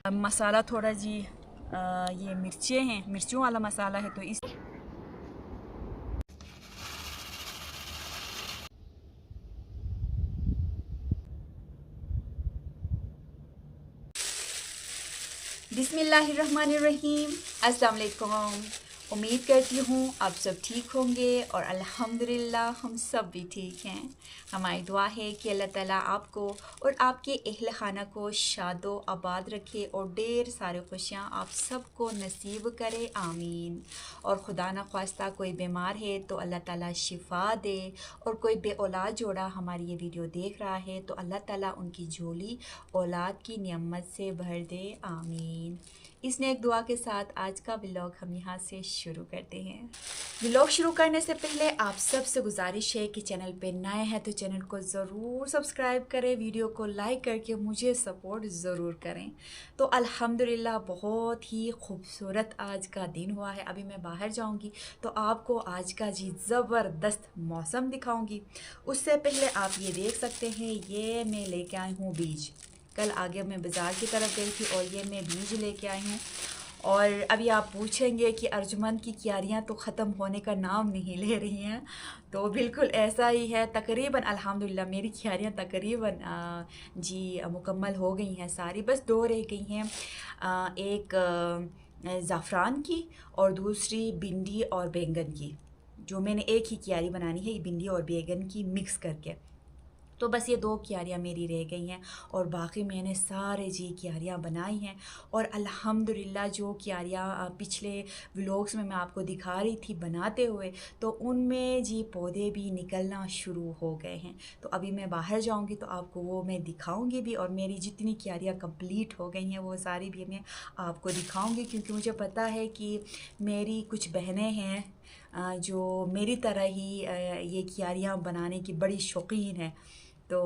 मसाला थोड़ा जी ये मिर्चें हैं, मिर्चों वाला मसाला है तो इस बिस्मिल्लाहिर्रहमानिर्रहीम। अस्सलाम वालेकुम। उम्मीद करती हूँ आप सब ठीक होंगे और अल्हम्दुलिल्लाह हम सब भी ठीक हैं। हमारी दुआ है कि अल्लाह ताला आपको और आपके अहल खाना को शादो आबाद रखे और ढेर सारे खुशियाँ आप सबको नसीब करे, आमीन। और खुदा न ख्वास्ता कोई बीमार है तो अल्लाह ताला शिफा दे, और कोई बे औलाद जोड़ा हमारी ये वीडियो देख रहा है तो अल्लाह ताला उनकी झोली औलाद की नियमत से भर दे, आमीन। इस नेक दुआ के साथ आज का व्लॉग हम यहाँ से शुरू करते हैं। व्लॉग शुरू करने से पहले आप सबसे गुजारिश है कि चैनल पे नए हैं तो चैनल को ज़रूर सब्सक्राइब करें, वीडियो को लाइक करके मुझे सपोर्ट ज़रूर करें। तो अल्हम्दुलिल्लाह बहुत ही खूबसूरत आज का दिन हुआ है। अभी मैं बाहर जाऊंगी तो आपको आज का जी ज़बरदस्त मौसम दिखाऊंगी। उससे पहले आप ये देख सकते हैं, ये मैं लेके आई हूँ बीज। कल आगे मैं बाज़ार की तरफ गई थी और ये मैं बीज लेके आई हूँ। और अभी आप पूछेंगे कि अर्जुमंद की क्यारियाँ तो ख़त्म होने का नाम नहीं ले रही हैं, तो बिल्कुल ऐसा ही है। तकरीबन अल्हम्दुलिल्लाह मेरी क्यारियाँ तकरीबन जी मुकम्मल हो गई हैं सारी, बस 2 रह गई हैं। एक ज़ाफ़रान की और दूसरी भिंडी और बैंगन की, जो मैंने एक ही क्यारी बनानी है, ये भिंडी और बैंगन की मिक्स करके। तो बस ये 2 क्यारियाँ मेरी रह गई हैं और बाकी मैंने सारे जी क्यारियाँ बनाई हैं। और अल्हम्दुलिल्लाह जो क्यारियाँ पिछले व्लॉग्स में मैं आपको दिखा रही थी बनाते हुए, तो उनमें जी पौधे भी निकलना शुरू हो गए हैं। तो अभी मैं बाहर जाऊंगी तो आपको वो मैं दिखाऊंगी भी, और मेरी जितनी क्यारियाँ कंप्लीट हो गई हैं वो सारी भी मैं आपको दिखाऊंगी, क्योंकि मुझे पता है कि मेरी कुछ बहनें हैं जो मेरी तरह ही ये क्यारियाँ बनाने की बड़ी शौकीन है। तो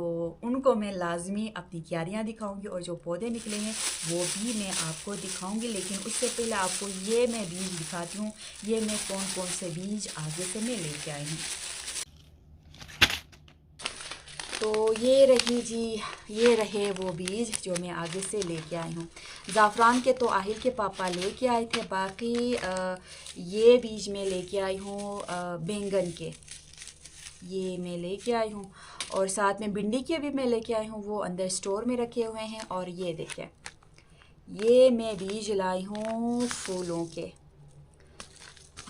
उनको मैं लाजमी अपनी क्यारियाँ दिखाऊंगी और जो पौधे निकले हैं वो भी मैं आपको दिखाऊंगी। लेकिन उससे पहले आपको ये मैं बीज दिखाती हूँ, ये मैं कौन कौन से बीज आगे से मैं लेके आई हूँ। तो ये रही जी, ये रहे वो बीज जो मैं आगे से लेके आई हूँ। ज़ाफ़रान के तो आहिल के पापा लेके आए थे, बाकी ये बीज मैं लेके आई हूँ बैंगन के, ये मैं लेके आई हूँ। और साथ में भिंडी के भी मैं लेके आई हूँ, वो अंदर स्टोर में रखे हुए हैं। और ये देखें, ये मैं बीज लाई हूँ फूलों के।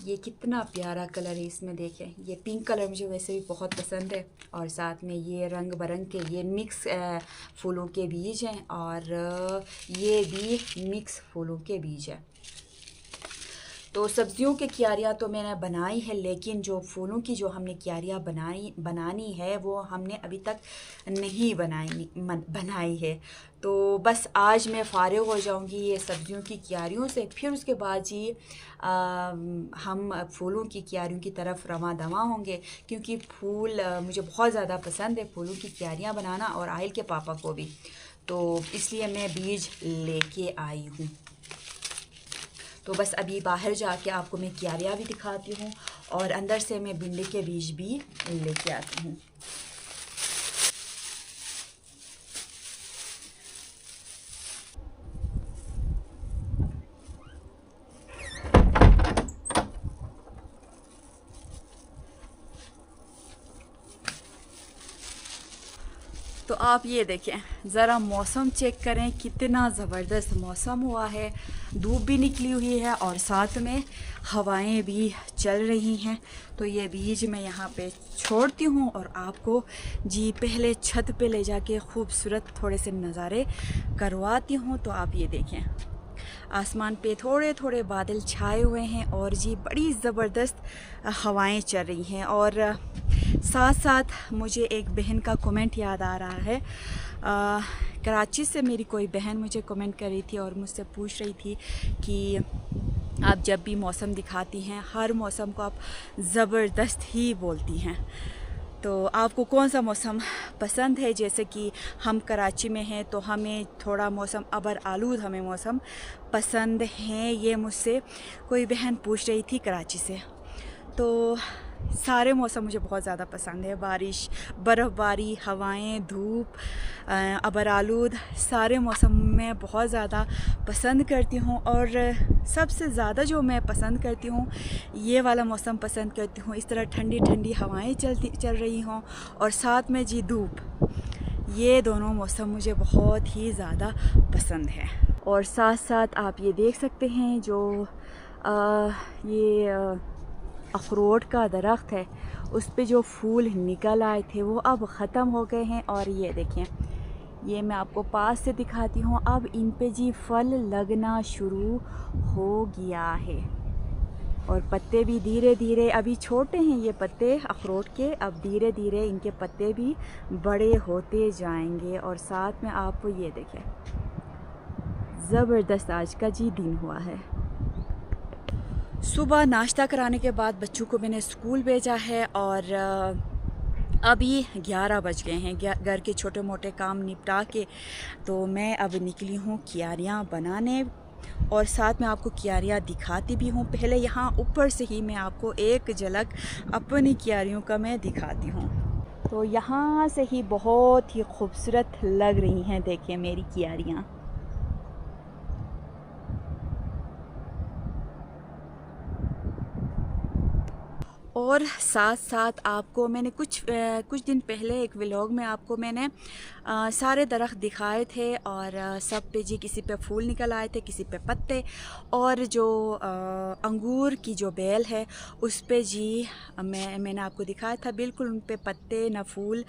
ये कितना प्यारा कलर है इसमें, देखें ये पिंक कलर मुझे वैसे भी बहुत पसंद है। और साथ में ये रंग बिरंग के ये मिक्स फूलों के बीज हैं, और ये भी मिक्स फूलों के बीज हैं। तो सब्जियों की क्यारियाँ तो मैंने बनाई है, लेकिन जो फूलों की जो हमने क्यारियाँ बनानी है वो हमने अभी तक नहीं बनाई है। तो बस आज मैं फ़ारिग हो जाऊंगी ये सब्जियों की क्यारियों से, फिर उसके बाद जी हम फूलों की क्यारियों की तरफ रवां दवा होंगे, क्योंकि फूल मुझे बहुत ज़्यादा पसंद है, फूलों की क्यारियाँ बनाना, और आहिल के पापा को भी। तो इसलिए मैं बीज लेके आई हूँ। तो बस अभी बाहर जाके आपको मैं क्यारियाँ भी दिखाती हूँ और अंदर से मैं भिंडी के बीज भी लेके आती हूँ। तो आप ये देखें, ज़रा मौसम चेक करें, कितना ज़बरदस्त मौसम हुआ है। धूप भी निकली हुई है और साथ में हवाएं भी चल रही हैं। तो ये बीज मैं यहाँ पे छोड़ती हूँ और आपको जी पहले छत पे ले जाके खूबसूरत थोड़े से नज़ारे करवाती हूँ। तो आप ये देखें, आसमान पे थोड़े थोड़े बादल छाए हुए हैं और जी बड़ी ज़बरदस्त हवाएं चल रही हैं। और साथ साथ मुझे एक बहन का कमेंट याद आ रहा है। कराची से मेरी कोई बहन मुझे कमेंट कर रही थी और मुझसे पूछ रही थी कि आप जब भी मौसम दिखाती हैं, हर मौसम को आप ज़बरदस्त ही बोलती हैं, तो आपको कौन सा मौसम पसंद है। जैसे कि हम कराची में हैं तो हमें थोड़ा मौसम अबर आलूद हमें मौसम पसंद हैं, ये मुझसे कोई बहन पूछ रही थी कराची से। तो सारे मौसम मुझे बहुत ज़्यादा पसंद है। बारिश, बर्फ़बारी, हवाएं, धूप, अबरालूद, सारे मौसम मैं बहुत ज़्यादा पसंद करती हूँ। और सबसे ज़्यादा जो मैं पसंद करती हूँ, ये वाला मौसम पसंद करती हूँ। इस तरह ठंडी ठंडी हवाएं चल रही हों और साथ में जी धूप, ये दोनों मौसम मुझे बहुत ही ज़्यादा पसंद है। और साथ साथ आप ये देख सकते हैं जो ये अखरोट का दरख्त है, उस पे जो फूल निकल आए थे वो अब ख़त्म हो गए हैं। और ये देखें, ये मैं आपको पास से दिखाती हूँ, अब इन पे जी फल लगना शुरू हो गया है। और पत्ते भी धीरे धीरे, अभी छोटे हैं ये पत्ते अखरोट के, अब धीरे धीरे इनके पत्ते भी बड़े होते जाएंगे। और साथ में आप ये देखें, ज़बरदस्त आज का जी दिन हुआ है। सुबह नाश्ता कराने के बाद बच्चों को मैंने स्कूल भेजा है और अभी 11 बज गए हैं। घर के छोटे मोटे काम निपटा के तो मैं अब निकली हूँ क्यारियाँ बनाने, और साथ में आपको क्यारियाँ दिखाती भी हूँ। पहले यहाँ ऊपर से ही मैं आपको एक झलक अपनी क्यारियों का मैं दिखाती हूँ। तो यहाँ से ही बहुत ही खूबसूरत लग रही हैं, देखिए मेरी क्यारियाँ। और साथ साथ आपको मैंने कुछ दिन पहले एक व्लॉग में आपको मैंने सारे दरख्त दिखाए थे, और सब पे जी किसी पे फूल निकल आए थे, किसी पे पत्ते। और जो अंगूर की जो बेल है उस पे जी मैंने आपको दिखाया था, बिल्कुल उन पे पत्ते ना फूल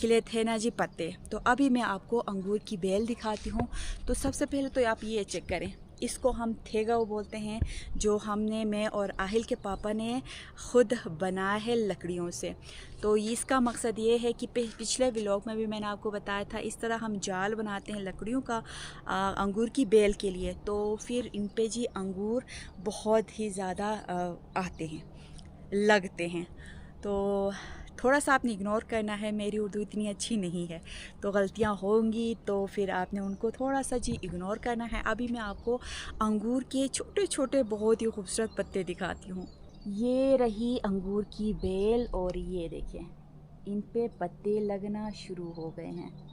खिले थे ना जी पत्ते। तो अभी मैं आपको अंगूर की बेल दिखाती हूँ। तो सबसे पहले तो आप ये चेक करें, इसको हम थेगाव बोलते हैं, जो मैं और आहिल के पापा ने ख़ुद बनाया है लकड़ियों से। तो इसका मकसद ये है कि पिछले व्लॉग में भी मैंने आपको बताया था, इस तरह हम जाल बनाते हैं लकड़ियों का अंगूर की बेल के लिए। तो फिर इन पे जी अंगूर बहुत ही ज़्यादा आते हैं, लगते हैं। तो थोड़ा सा आपने इग्नोर करना है, मेरी उर्दू इतनी अच्छी नहीं है तो गलतियाँ होंगी, तो फिर आपने उनको थोड़ा सा जी इग्नोर करना है। अभी मैं आपको अंगूर के छोटे छोटे बहुत ही खूबसूरत पत्ते दिखाती हूँ। ये रही अंगूर की बेल, और ये देखें इन पे पत्ते लगना शुरू हो गए हैं।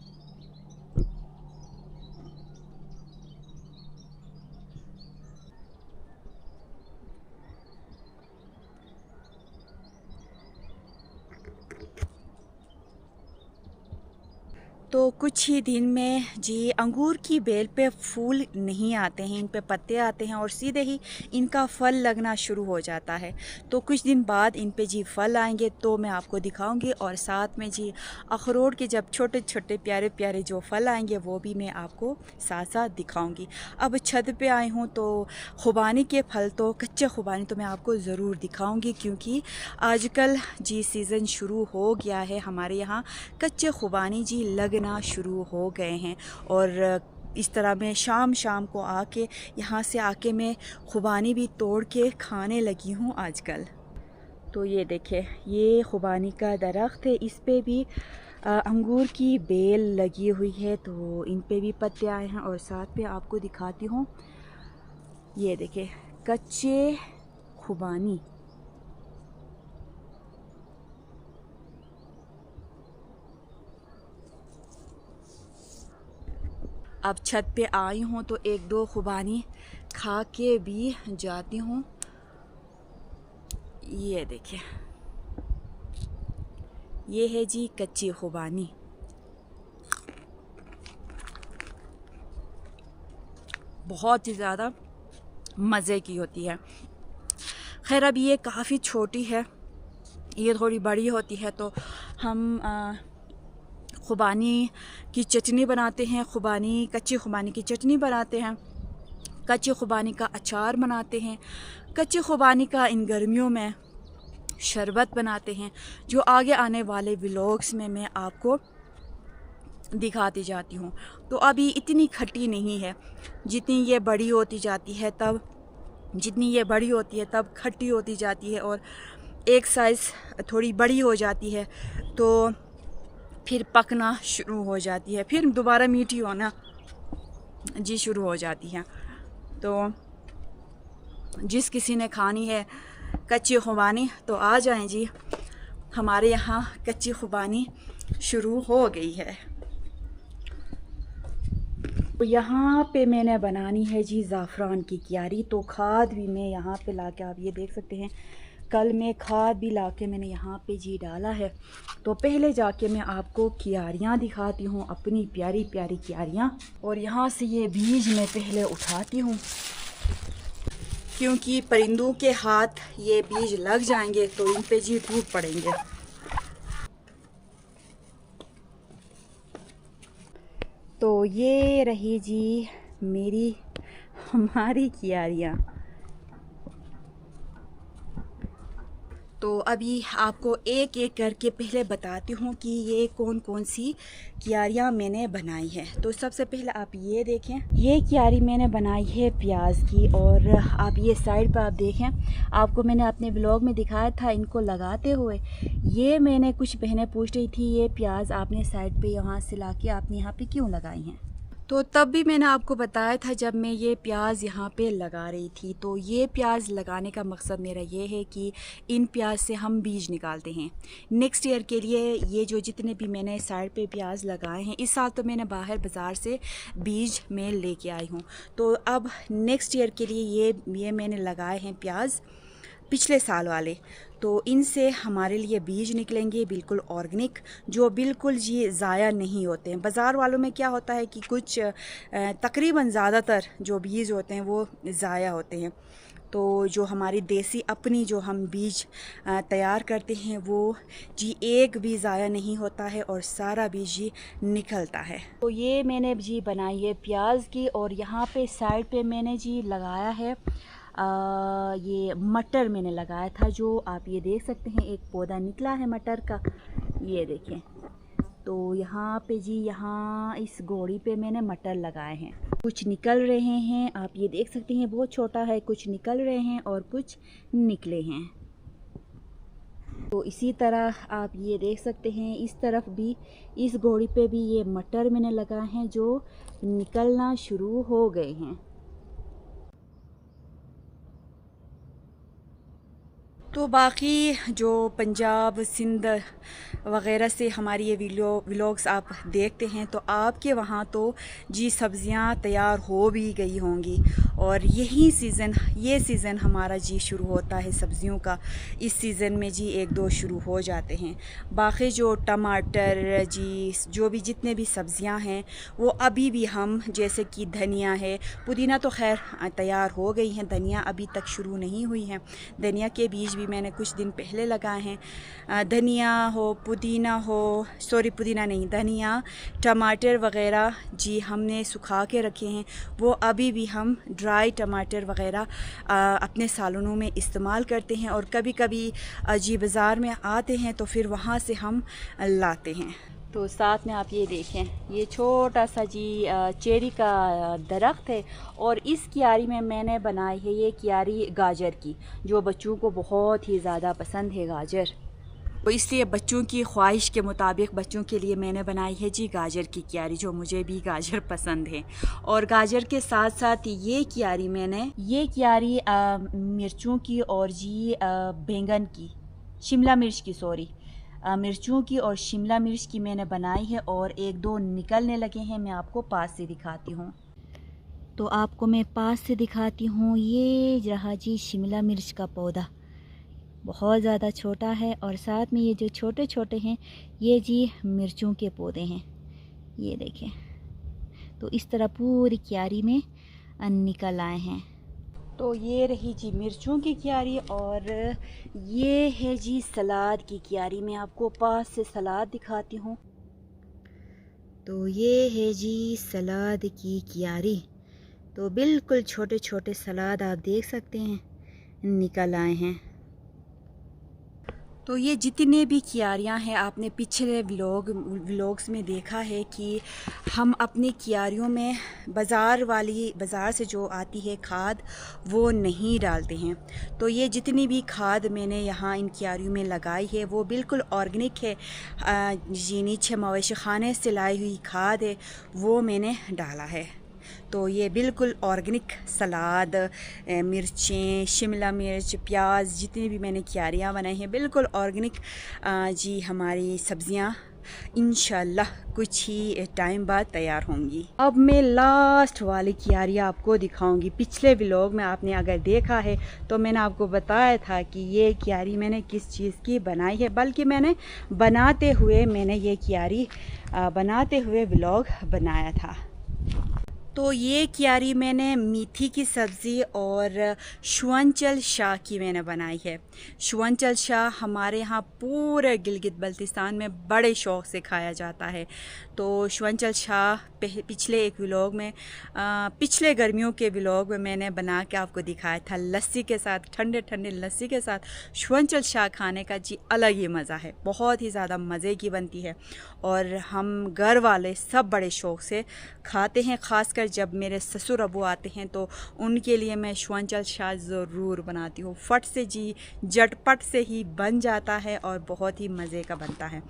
तो कुछ ही दिन में जी अंगूर की बेल पे फूल नहीं आते हैं, इन पे पत्ते आते हैं और सीधे ही इनका फल लगना शुरू हो जाता है। तो कुछ दिन बाद इन पे जी फल आएंगे तो मैं आपको दिखाऊंगी, और साथ में जी अखरोट के जब छोटे छोटे प्यारे प्यारे जो फल आएंगे वो भी मैं आपको साथ साथ दिखाऊंगी। अब छत पे आई हूँ तो खुबानी के फल, तो कच्चे खुबानी तो मैं आपको ज़रूर दिखाऊंगी, क्योंकि आजकल जी सीज़न शुरू हो गया है हमारे यहाँ, कच्चे खुबानी जी लगना शुरू हो गए हैं। और इस तरह मैं शाम शाम को आके यहाँ से आके मैं खुबानी भी तोड़ के खाने लगी हूँ आजकल। तो ये देखे, ये खुबानी का दरख्त है, इस पे भी अंगूर की बेल लगी हुई है, तो इन पे भी पत्ते आए हैं। और साथ में आपको दिखाती हूँ, ये देखे कच्चे खुबानी। अब छत पे आई हूँ तो एक दो खुबानी खा के भी जाती हूँ। ये देखिए, ये है जी कच्ची खुबानी, बहुत ही ज़्यादा मज़े की होती है। खैर अब ये काफ़ी छोटी है, ये थोड़ी बड़ी होती है तो हम खुबानी की चटनी बनाते हैं, कच्ची खुबानी की चटनी बनाते हैं, कच्ची खुबानी का अचार बनाते हैं, कच्ची खुबानी का इन गर्मियों में शरबत बनाते हैं, जो आगे आने वाले व्लॉग्स में मैं आपको दिखाती जाती हूँ। तो अभी इतनी खट्टी नहीं है, जितनी ये बड़ी होती जाती है तब खट्टी होती जाती है, और एक साइज़ थोड़ी बड़ी हो जाती है तो फिर पकना शुरू हो जाती है, फिर दोबारा मीठी होना जी शुरू हो जाती है। तो जिस किसी ने खानी है कच्ची खुबानी। तो आ जाएं जी, हमारे यहाँ कच्ची खुबानी शुरू हो गई है। तो यहाँ पे मैंने बनानी है जी ज़ाफ़रान की क्यारी। तो खाद भी मैं यहाँ पे लाके, आप ये देख सकते हैं, कल मैं खाद भी लाके मैंने यहाँ पे जी डाला है। तो पहले जाके मैं आपको क्यारियाँ दिखाती हूँ, अपनी प्यारी प्यारी क्यारियाँ। और यहाँ से ये बीज मैं पहले उठाती हूँ, क्योंकि परिंदों के हाथ ये बीज लग जाएंगे तो इन पे जी टूट पड़ेंगे। तो ये रही जी हमारी क्यारियाँ। तो अभी आपको एक एक करके पहले बताती हूँ कि ये कौन कौन सी क्यारियाँ मैंने बनाई है। तो सबसे पहले आप ये देखें, ये क्यारी मैंने बनाई है प्याज की। और आप ये साइड पर आप देखें, आपको मैंने अपने ब्लॉग में दिखाया था इनको लगाते हुए। ये मैंने कुछ बहनें पूछ रही थी, ये प्याज आपने साइड पे यहाँ से लाके आपने यहाँ पे क्यों लगाई हैं? तो तब भी मैंने आपको बताया था जब मैं ये प्याज यहाँ पे लगा रही थी। तो ये प्याज लगाने का मकसद मेरा ये है कि इन प्याज से हम बीज निकालते हैं नेक्स्ट ईयर के लिए। ये जो जितने भी मैंने साइड पे प्याज लगाए हैं, इस साल तो मैंने बाहर बाज़ार से बीज में लेके आई हूँ। तो अब नेक्स्ट ईयर के लिए ये मैंने लगाए हैं प्याज, पिछले साल वाले। तो इनसे हमारे लिए बीज निकलेंगे बिल्कुल ऑर्गेनिक, जो बिल्कुल जी ज़ाया नहीं होते हैं। बाज़ार वालों में क्या होता है कि कुछ तकरीबन ज़्यादातर जो बीज होते हैं वो ज़ाया होते हैं। तो जो हमारी देसी अपनी जो हम बीज तैयार करते हैं वो जी एक भी ज़ाया नहीं होता है और सारा बीज जी निकलता है। तो ये मैंने जी बनाई है प्याज की। और यहाँ पे साइड पे मैंने जी लगाया है ये मटर मैंने लगाया था, जो आप ये देख सकते हैं एक पौधा निकला है मटर का, ये देखें। तो यहाँ पे जी, यहाँ इस गोड़ी पे मैंने मटर लगाए हैं, कुछ निकल रहे हैं, आप ये देख सकते हैं बहुत छोटा है, कुछ निकल रहे हैं और कुछ निकले हैं। तो इसी तरह आप ये देख सकते हैं इस तरफ भी, इस गोड़ी पे भी ये मटर मैंने लगाए हैं जो निकलना शुरू हो गए हैं। तो बाकी जो पंजाब सिंध वग़ैरह से हमारी ये व्लॉग्स आप देखते हैं, तो आपके वहाँ तो जी सब्ज़ियाँ तैयार हो भी गई होंगी। और ये सीज़न हमारा जी शुरू होता है सब्ज़ियों का। इस सीज़न में जी एक दो शुरू हो जाते हैं। बाकी जो टमाटर जी, जो भी जितने भी सब्ज़ियाँ हैं वो अभी भी हम, जैसे कि धनिया है, पुदीना तो खैर तैयार हो गई हैं, धनिया अभी तक शुरू नहीं हुई है। धनिया के बीज भी मैंने कुछ दिन पहले लगाए हैं। धनिया हो, पुदीना हो, पुदीना नहीं, धनिया, टमाटर वग़ैरह जी हमने सुखा के रखे हैं। वो अभी भी हम ड्राई टमाटर वग़ैरह अपने सालनों में इस्तेमाल करते हैं। और कभी कभी जी बाज़ार में आते हैं तो फिर वहाँ से हम लाते हैं। तो साथ में आप ये देखें, ये छोटा सा जी चेरी का दरख्त है। और इस क्यारी में मैंने बनाई है ये क्यारी गाजर की, जो बच्चों को बहुत ही ज़्यादा पसंद है गाजर। तो इसलिए बच्चों की ख्वाहिश के मुताबिक बच्चों के लिए मैंने बनाई है जी गाजर की क्यारी, जो मुझे भी गाजर पसंद है। और गाजर के साथ साथ ये क्यारी मिर्चों की और जी बैंगन की, शिमला मिर्च की, मिर्चों की और शिमला मिर्च की मैंने बनाई है। और एक दो निकलने लगे हैं, मैं आपको पास से दिखाती हूँ। तो आपको मैं पास से दिखाती हूँ, ये रहा जी शिमला मिर्च का पौधा, बहुत ज़्यादा छोटा है। और साथ में ये जो छोटे छोटे हैं ये जी मिर्चों के पौधे हैं, ये देखें। तो इस तरह पूरी क्यारी में निकल आए हैं। तो ये रही जी मिर्चों की क्यारी। और ये है जी सलाद की क्यारी, मैं आपको पास से सलाद दिखाती हूँ। तो ये है जी सलाद की क्यारी। तो बिल्कुल छोटे छोटे सलाद आप देख सकते हैं निकल आए हैं। तो ये जितने भी क्यारियाँ हैं, आपने पिछले व्लॉग्स में देखा है कि हम अपनी क्यारियों में बाज़ार से जो आती है खाद वो नहीं डालते हैं। तो ये जितनी भी खाद मैंने यहाँ इन क्यारियों में लगाई है वो बिल्कुल ऑर्गेनिक है। जी नीचे मवेशी खाने से लाई हुई खाद है, वो मैंने डाला है। तो ये बिल्कुल ऑर्गेनिक सलाद, मिर्चें, शिमला मिर्च, प्याज, जितनी भी मैंने क्यारियाँ बनाई हैं बिल्कुल ऑर्गेनिक जी हमारी सब्ज़ियाँ इंशाल्लाह कुछ ही टाइम बाद तैयार होंगी। अब मैं लास्ट वाली क्यारियाँ आपको दिखाऊंगी। पिछले व्लॉग में आपने अगर देखा है तो मैंने आपको बताया था कि ये क्यारी मैंने किस चीज़ की बनाई है, बल्कि मैंने ये क्यारी बनाते हुए व्लॉग बनाया था। तो ये क्यारी मैंने मीठी की सब्ज़ी और शुअंचल शाह की मैंने बनाई है। शुअंचल शाह हमारे यहाँ पूरे गिलगित बल्तिस्तान में बड़े शौक़ से खाया जाता है। तो शुअंचल शाह पिछले एक व्लॉग में पिछले गर्मियों के व्लॉग में मैंने बना के आपको दिखाया था, लस्सी के साथ, ठंडे ठंडे लस्सी के साथ शुअंचल शाह खाने का जी अलग ही मज़ा है, बहुत ही ज़्यादा मज़े की बनती है और हम घर वाले सब बड़े शौक़ से खाते हैं। ख़ासकर जब मेरे ससुर अबू आते हैं तो उनके लिए मैं शुअंचल शाह ज़रूर बनाती हूँ। फट से जी झटपट से ही बन जाता है और बहुत ही मज़े का बनता है।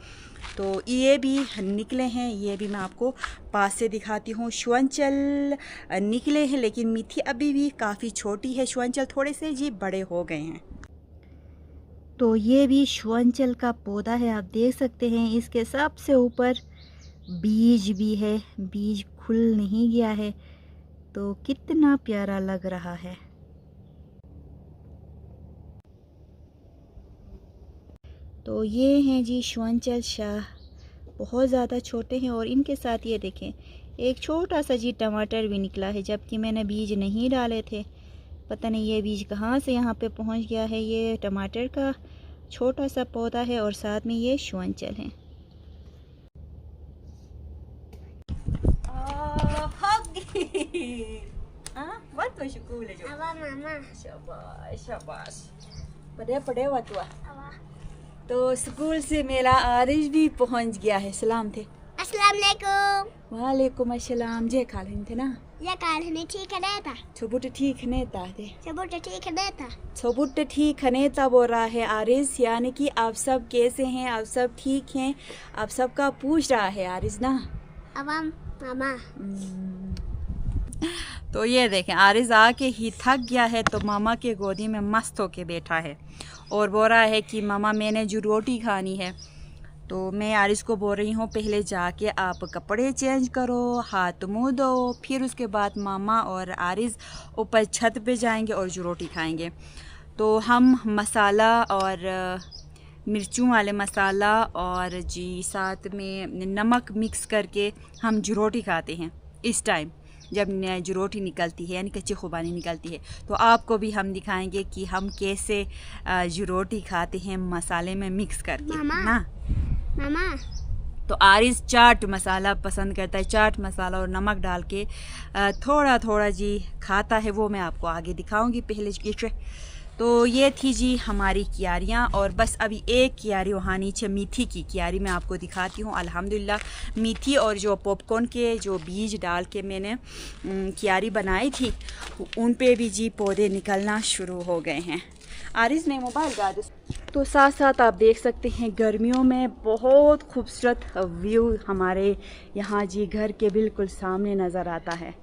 तो ये भी निकले हैं, ये भी मैं आपको पास से दिखाती हूँ। शुअंचल निकले हैं लेकिन मीठी अभी भी काफ़ी छोटी है, शुअंचल थोड़े से जी बड़े हो गए हैं। तो ये भी शुअंचल का पौधा है, आप देख सकते हैं इसके सबसे ऊपर बीज भी है, बीज खुल नहीं गया है, तो कितना प्यारा लग रहा है। तो ये हैं जी शुअंचल शाह, बहुत ज़्यादा छोटे हैं और इनके साथ ये देखें एक छोटा सा जी टमाटर भी निकला है, जबकि मैंने बीज नहीं डाले थे। पता नहीं ये बीज कहाँ से यहाँ पे पहुँच गया है। ये टमाटर का छोटा सा पौधा है और साथ में ये शुअंचल है। तो स्कूल से मेरा आरिश भी पहुंच गया है। सलाम थे। अस्सलाम वालेकुम। वालेकुम अस्सलाम। जे कालिन थे ना? या कालिन ठीक है था। छोबुट ठीक ने ताते। छोबुट ठीक है था। छोबुट ठीक ने ता बोल रहा है आरिश, यानी कि आप सब कैसे हैं, आप सब ठीक हैं, आप सबका पूछ रहा है आरिश ना। अवाम मामा। तो ये देखें आरिश आके ही थक गया है तो मामा के गोदी में मस्त होके बैठा है और बोल रहा है कि मामा मैंने जो रोटी खानी है। तो मैं आरिश को बोल रही हूँ पहले जाके आप कपड़े चेंज करो, हाथ मुँह दो, फिर उसके बाद मामा और आरिश ऊपर छत पे जाएंगे और जो रोटी खाएंगे। तो हम मसाला और मिर्चों वाले मसाला और जी साथ में नमक मिक्स करके हम जो रोटी खाते हैं इस टाइम जब जो रोटी निकलती है, यानी कच्ची खुबानी निकलती है। तो आपको भी हम दिखाएंगे कि हम कैसे जो रोटी खाते हैं मसाले में मिक्स करके ना। मामा तो आरिश चाट मसाला पसंद करता है, चाट मसाला और नमक डाल के थोड़ा थोड़ा जी खाता है, वो मैं आपको आगे दिखाऊंगी। पहले की तो ये थी जी हमारी क्यारियाँ और बस अभी एक क्यारी वहाँ नीचे मीठी की क्यारी मैं आपको दिखाती हूँ। अल्हम्दुलिल्लाह मीठी और जो पॉपकॉर्न के जो बीज डाल के मैंने क्यारी बनाई थी उन पे भी जी पौधे निकलना शुरू हो गए हैं। आरिश ने मोबाइल गाड़ी। तो साथ साथ आप देख सकते हैं गर्मियों में बहुत खूबसूरत व्यू हमारे यहाँ जी घर के बिल्कुल सामने नज़र आता है।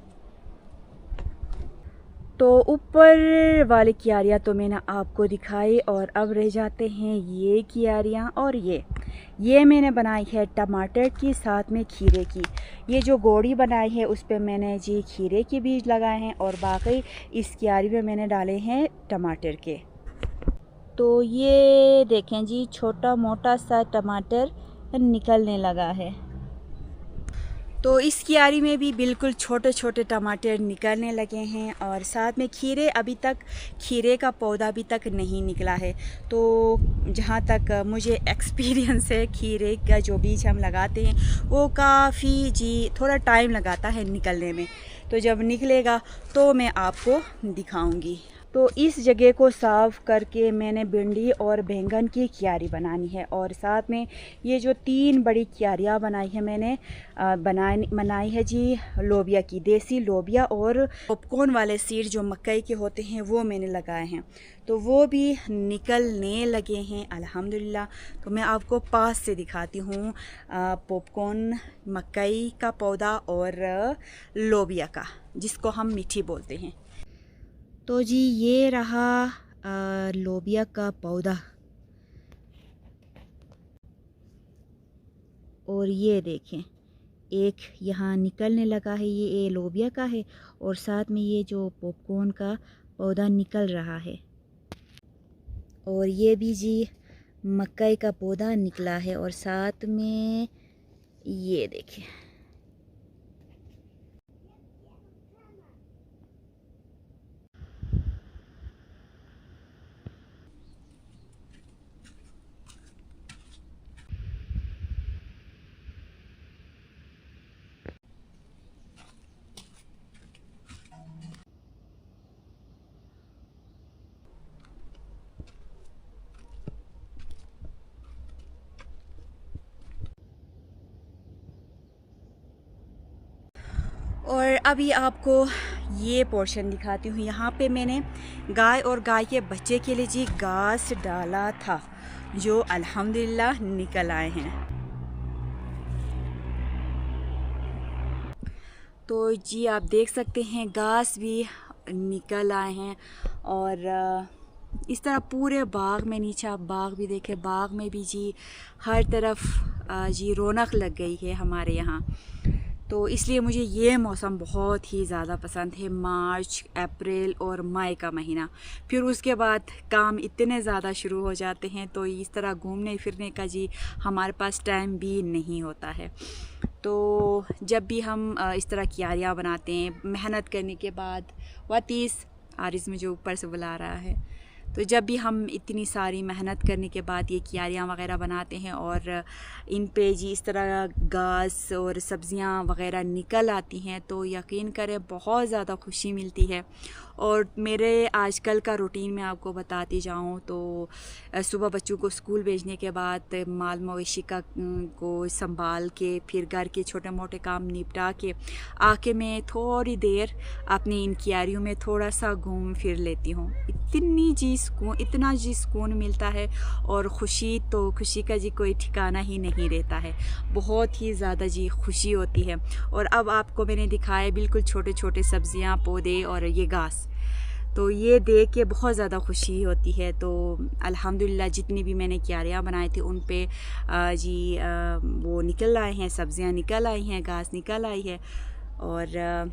तो ऊपर वाली क्यारियाँ तो मैंने आपको दिखाई और अब रह जाते हैं ये क्यारियाँ और ये मैंने बनाई है टमाटर की साथ में खीरे की। ये जो गोड़ी बनाई है उस पर मैंने जी खीरे के बीज लगाए हैं और बाकी इस क्यारी में मैंने डाले हैं टमाटर के। तो ये देखें जी छोटा मोटा सा टमाटर निकलने लगा है। तो इस क्यारी में भी बिल्कुल छोटे छोटे टमाटर निकलने लगे हैं और साथ में खीरे, अभी तक खीरे का पौधा अभी तक नहीं निकला है। तो जहाँ तक मुझे एक्सपीरियंस है खीरे का जो बीज हम लगाते हैं वो काफ़ी जी थोड़ा टाइम लगाता है निकलने में। तो जब निकलेगा तो मैं आपको दिखाऊंगी। तो इस जगह को साफ़ करके मैंने भिंडी और बैंगन की क्यारी बनानी है, और साथ में ये जो 3 बड़ी क्यारियाँ बनाई है मैंने बनाई है जी लोबिया की, देसी लोबिया, और पॉपकॉर्न वाले सीड जो मकई के होते हैं वो मैंने लगाए हैं, तो वो भी निकलने लगे हैं अल्हम्दुलिल्लाह। तो मैं आपको पास से दिखाती हूँ पॉपकॉर्न, मकई का पौधा और लोबिया का, जिसको हम मीठी बोलते हैं। तो जी ये रहा लोबिया का पौधा, और ये देखें एक यहाँ निकलने लगा है, ये लोबिया का है, और साथ में ये जो पॉपकॉर्न का पौधा निकल रहा है, और ये भी जी मकई का पौधा निकला है, और साथ में ये देखें। और अभी आपको ये पोर्शन दिखाती हूँ। यहाँ पे मैंने गाय और गाय के बच्चे के लिए जी घास डाला था, जो अल्हम्दुलिल्लाह निकल आए हैं। तो जी आप देख सकते हैं घास भी निकल आए हैं, और इस तरह पूरे बाग में, नीचे आप बाग भी देखें, बाग में भी जी हर तरफ जी रौनक लग गई है हमारे यहाँ। तो इसलिए मुझे ये मौसम बहुत ही ज़्यादा पसंद है, मार्च, अप्रैल और मई का महीना। फिर उसके बाद काम इतने ज़्यादा शुरू हो जाते हैं, तो इस तरह घूमने फिरने का जी हमारे पास टाइम भी नहीं होता है। तो जब भी हम इस तरह क्यारियाँ बनाते हैं मेहनत करने के बाद, वातीस आरिस में जो ऊपर से बुला रहा है, तो जब भी हम इतनी सारी मेहनत करने के बाद ये क्यारियाँ वगैरह बनाते हैं और इन पे जी इस तरह घास और सब्ज़ियाँ वगैरह निकल आती हैं, तो यकीन करें बहुत ज़्यादा खुशी मिलती है। और मेरे आजकल का रूटीन मैं आपको बताती जाऊँ तो सुबह बच्चों को स्कूल भेजने के बाद माल मवेशी को संभाल के, फिर घर के छोटे मोटे काम निपटा के आके मैं थोड़ी देर अपनी इन क्यारियों में थोड़ा सा घूम फिर लेती हूँ। इतना जी सुकून मिलता है, और खुशी का जी कोई ठिकाना ही नहीं रहता है, बहुत ही ज़्यादा जी खुशी होती है। और अब आपको मैंने दिखाया बिल्कुल छोटे छोटे सब्जियां, पौधे और ये घास, तो ये देख के बहुत ज़्यादा खुशी होती है। तो अल्हम्दुलिल्लाह जितनी भी मैंने क्यारियाँ बनाई थी उन पे वो निकल आए हैं, सब्जियां निकल आई हैं, घास निकल आई है, और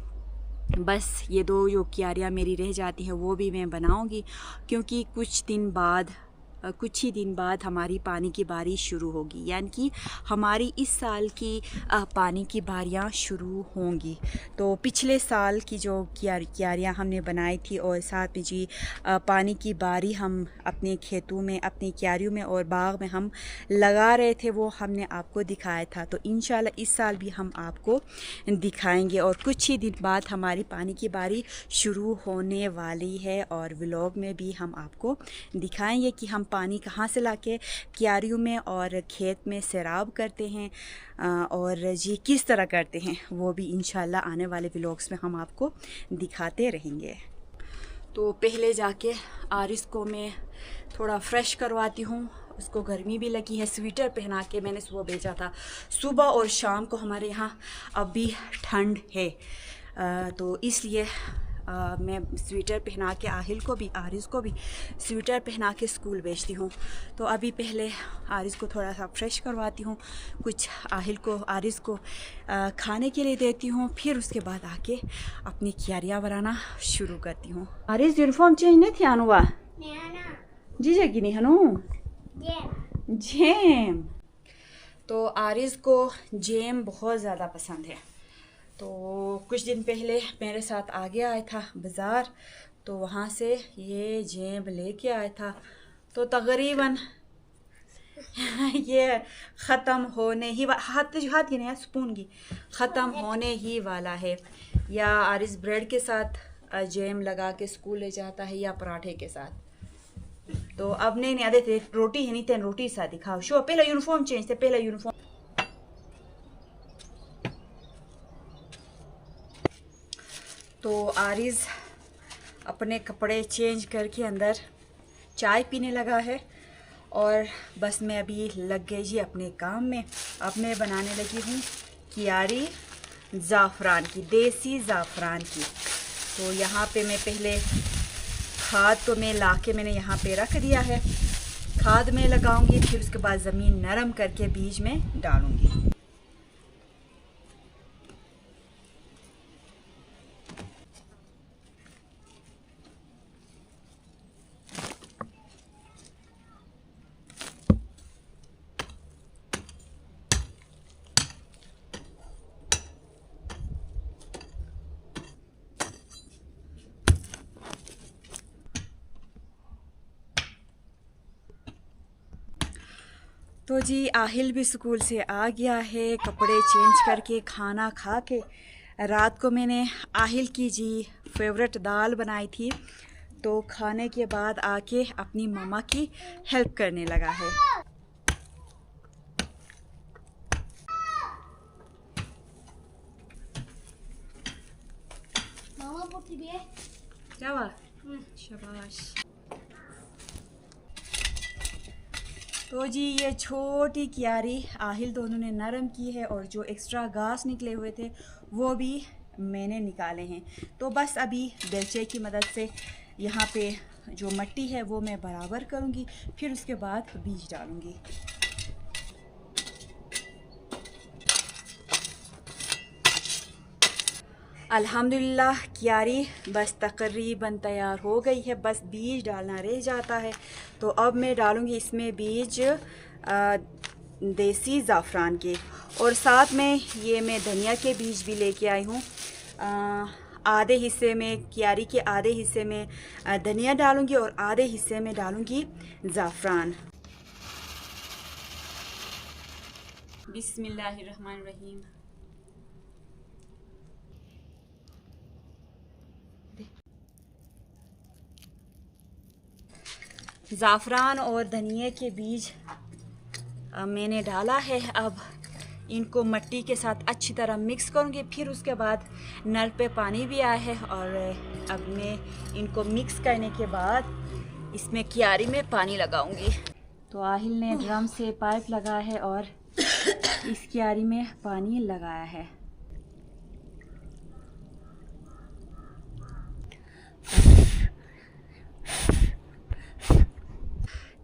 बस ये 2 जो क्यारियाँ मेरी रह जाती हैं वो भी मैं बनाऊंगी, क्योंकि कुछ ही दिन बाद हमारी पानी की बारी शुरू होगी, यानी कि हमारी इस साल की पानी की बारियां शुरू होंगी। तो पिछले साल की जो क्यारियां हमने बनाई थी, और साथ में जी पानी की बारी हम अपने खेतों में, अपनी क्यारियों में और बाग में हम लगा रहे थे, वो हमने आपको दिखाया था। तो इंशाल्लाह इस साल भी हम आपको दिखाएंगे, और कुछ ही दिन बाद हमारी पानी की बारी शुरू होने वाली है, और व्लॉग में भी हम आपको दिखाएंगे कि हम पानी कहाँ से लाके क्यारियों में और खेत में सैराब करते हैं, और जी किस तरह करते हैं, वो भी इंशाल्लाह आने वाले व्लॉग्स में हम आपको दिखाते रहेंगे। तो पहले जाके आरिस को मैं थोड़ा फ्रेश करवाती हूँ, उसको गर्मी भी लगी है, स्वेटर पहना के मैंने सुबह भेजा था। सुबह और शाम को हमारे यहाँ अभी ठंड है, तो इसलिए मैं स्वेटर पहना के आरिस को भी स्वेटर पहना के स्कूल भेजती हूँ। तो अभी पहले आरिस को थोड़ा सा फ्रेश करवाती हूँ, कुछ आरिस को खाने के लिए देती हूँ, फिर उसके बाद आके अपनी क्यारियाँ बनाना शुरू करती हूँ। आरिस यूनिफॉर्म चेंज नहीं थी अनुवा जीजा की नहीं हनु जेम। तो आरिस को जेम बहुत ज़्यादा पसंद है, तो कुछ दिन पहले मेरे साथ आगे आया था बाज़ार, तो वहाँ से ये जेब लेके आया था। तो तकरीबन ये ख़त्म होने ही हाथ की नहीं, स्पून की ख़त्म होने ही वाला है। या आरिस ब्रेड के साथ जैम लगा के स्कूल ले जाता है या पराठे के साथ। तो अब नहीं आते थे रोटी है नहीं थे रोटी साथ दिखाओ शो पहला यूनिफॉर्म चेंज थे पहला यूनिफॉर्म। तो आरिज अपने कपड़े चेंज करके अंदर चाय पीने लगा है और बस मैं अभी लग गई जी अपने काम में। अब मैं बनाने लगी हूँ कियारी ज़ाफ़रान की, देसी ज़ाफ़रान की। तो यहाँ पे मैं पहले खाद तो मैं लाके मैंने यहाँ पे रख दिया है, खाद में लगाऊंगी, फिर उसके बाद ज़मीन नरम करके बीज में डालूंगी। तो जी आहिल भी स्कूल से आ गया है, कपड़े चेंज करके खाना खा के। रात को मैंने आहिल की जी फेवरेट दाल बनाई थी, तो खाने के बाद आके अपनी मम्मा की हेल्प करने लगा है। मामा पोती भी है क्या हुआ? शाबाश। तो जी ये छोटी कियारी आहिल दोनों ने नरम की है और जो एक्स्ट्रा घास निकले हुए थे वो भी मैंने निकाले हैं। तो बस अभी बेलचे की मदद से यहाँ पे जो मिट्टी है वो मैं बराबर करूँगी, फिर उसके बाद बीज डालूँगी। अल्हम्दुलिल्लाह कियारी बस तकरीबन तैयार हो गई है, बस बीज डालना रह जाता है। तो अब मैं डालूँगी इसमें बीज देसी ज़ाफ़रान के, और साथ में ये मैं धनिया के बीज भी लेके आई हूँ। आधे हिस्से में कियारी के आधे हिस्से में धनिया डालूँगी और आधे हिस्से में डालूँगी ज़ाफ़रान। बिस्मिल्लाहिर्रहमानिर्रहीम। ज़ाफ़रान और धनिया के बीज मैंने डाला है। अब इनको मिट्टी के साथ अच्छी तरह मिक्स करूँगी, फिर उसके बाद नल पे पानी भी आया है और अब मैं इनको मिक्स करने के बाद इसमें कियारी में पानी लगाऊंगी। तो आहिल ने ड्रम से पाइप लगाया है और इस कियारी में पानी लगाया है।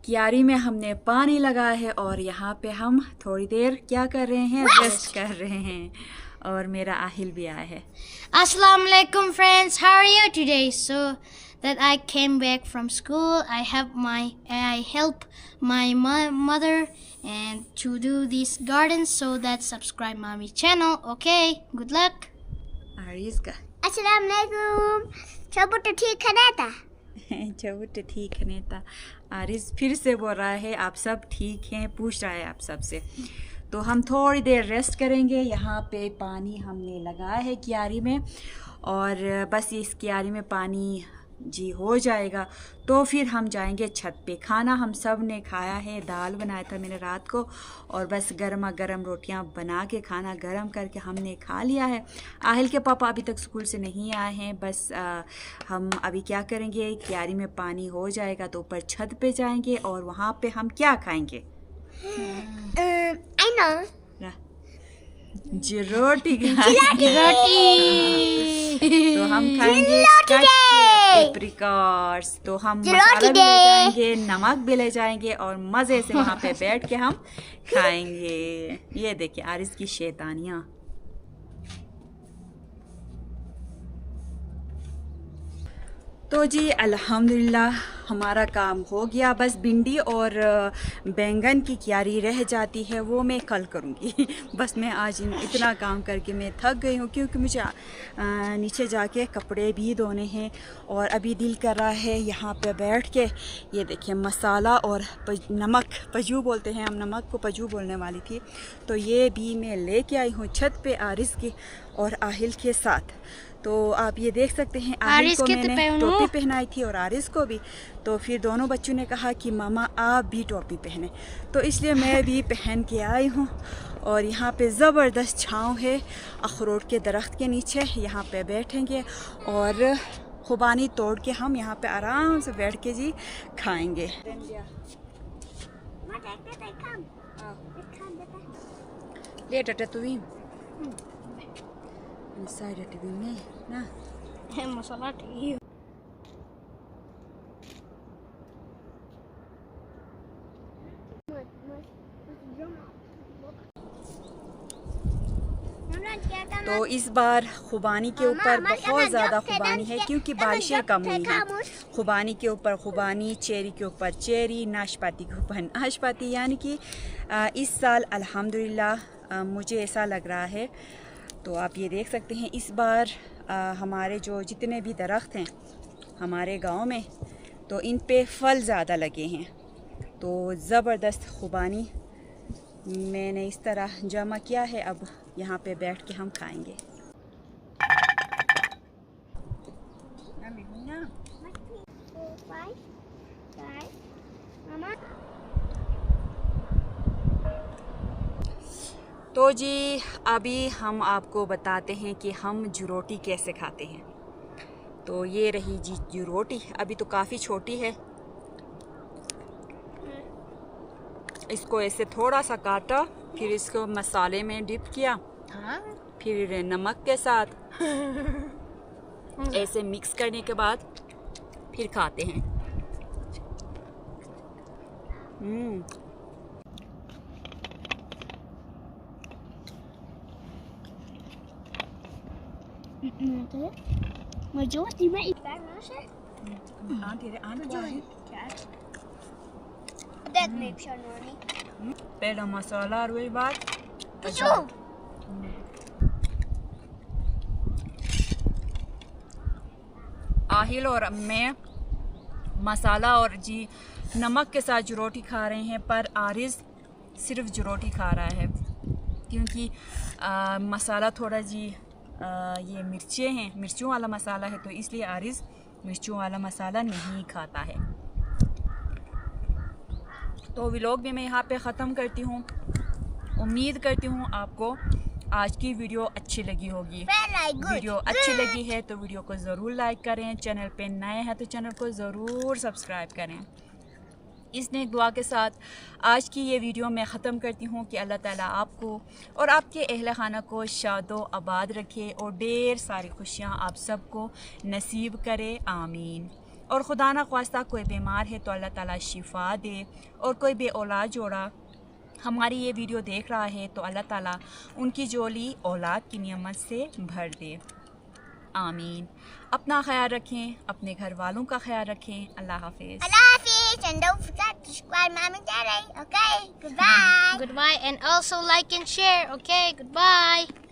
कियारी में हमने पानी लगाया है और यहाँ पे हम थोड़ी देर क्या कर रहे हैं, रेस्ट कर रहे हैं। और मेरा आहिल भी आया है। Assalamu alaikum friends, how are you today? So that I came back from school, I help my mother and to do this garden, so that subscribe mommy channel. Okay, good luck. Ariz का अस्सलाम वालेकुम। सब तो ठीक है ना? चबुट ठीक है नेता। आरिज़ फिर से बोल रहा है आप सब ठीक हैं, पूछ रहा है आप सब से। तो हम थोड़ी देर रेस्ट करेंगे। यहाँ पे पानी हमने लगाया है कियारी में, और बस इस कियारी में पानी जी हो जाएगा तो फिर हम जाएंगे छत पे। खाना हम सब ने खाया है, दाल बनाया था मैंने रात को, और बस गर्मा गर्म रोटियां बना के खाना गर्म करके हमने खा लिया है। आहिल के पापा अभी तक स्कूल से नहीं आए हैं। बस हम अभी क्या करेंगे, कियारी में पानी हो जाएगा तो ऊपर छत पे जाएंगे और वहाँ पे हम क्या खाएंगे? I know. रोटी तो हम खाएंगे एप्रिकॉट्स। तो हम मसाला भी ले जाएंगे, नमक भी ले जाएंगे और मज़े से वहाँ पे बैठ के हम खाएंगे। ये देखिए आरिज़ की शैतानियाँ। तो जी अल्हम्दुलिल्लाह हमारा काम हो गया। बस भिंडी और बैंगन की क्यारी रह जाती है, वो मैं कल करूँगी। बस मैं आज इतना काम करके मैं थक गई हूँ, क्योंकि मुझे नीचे जाके कपड़े भी धोने हैं और अभी दिल कर रहा है यहाँ पे बैठ के ये देखिए मसाला और नमक, पजू बोलते हैं हम, नमक को पजू बोलने वाली थी, तो ये भी मैं लेके आई हूँ छत पे आरिस की और आहिल के साथ। तो आप ये देख सकते हैं आहिल को मैंने टोपी पहनाई थी और आरिस को भी, तो फिर दोनों बच्चों ने कहा कि मामा आप भी टोपी पहने, तो इसलिए मैं भी पहन के आई हूँ। और यहाँ पे ज़बरदस्त छाँव है अखरोट के दरख्त के नीचे, यहाँ पे बैठेंगे और खुबानी तोड़ के हम यहाँ पे आराम से बैठ के जी खाएंगे। ले टटा तू भी साइड टीवी में ना मसाला ठीक। तो इस बार खुबानी के ऊपर बहुत ज़्यादा खुबानी है, क्योंकि बारिशें कम हुई हैं। खुबानी के ऊपर खुबानी, चेरी के ऊपर चेरी, नाशपाती के ऊपर नाशपाती, यानी कि इस साल अल्हम्दुलिल्लाह मुझे ऐसा लग रहा है। तो आप ये देख सकते हैं इस बार हमारे जो जितने भी दरख्त हैं हमारे गांव में, तो इन पे फल ज़्यादा लगे हैं। तो ज़बरदस्त खुबानी मैंने इस तरह जमा किया है, अब यहाँ पे बैठ के हम खाएंगे। तो जी अभी हम आपको बताते हैं कि हम जुरोटी कैसे खाते हैं। तो ये रही जी जुरोटी, अभी तो काफ़ी छोटी है। इसको ऐसे थोड़ा सा काटा, फिर इसको मसाले में डिप किया, फिर नमक के साथ ऐसे मिक्स करने के बाद फिर खाते हैं। पहला मसाला और वही बात आहिल और मैं मसाला और जी नमक के साथ जुरोटी खा रहे हैं, पर आरिस सिर्फ जुरोटी खा रहा है, क्योंकि मसाला थोड़ा जी ये मिर्चें हैं, मिर्चों वाला मसाला है, तो इसलिए आरिस मिर्चों वाला मसाला नहीं खाता है। तो व्लॉग भी मैं यहाँ पे ख़त्म करती हूँ। उम्मीद करती हूँ आपको आज की वीडियो अच्छी लगी होगी। वीडियो अच्छी लगी है तो वीडियो को ज़रूर लाइक करें, चैनल पे नए हैं तो चैनल को ज़रूर सब्सक्राइब करें। इस नेक दुआ के साथ आज की ये वीडियो मैं ख़त्म करती हूँ कि अल्लाह ताला आपको और आपके अहल खाना को शादो आबाद रखे और ढेर सारी खुशियाँ आप सबको नसीब करे, आमीन। और खुदा ना ख्वास्ता कोई बीमार है तो अल्लाह ताला शिफा दे, और कोई बे औलाद जोड़ा हमारी ये वीडियो देख रहा है तो अल्लाह ताला उनकी जोली औलाद की नियमत से भर दे, आमीन। अपना ख्याल रखें, अपने घर वालों का ख्याल रखें। अल्लाह हाफिज़। And don't forget to subscribe, Mom and Daddy. Okay, goodbye. Goodbye, and also like and share. Okay, goodbye.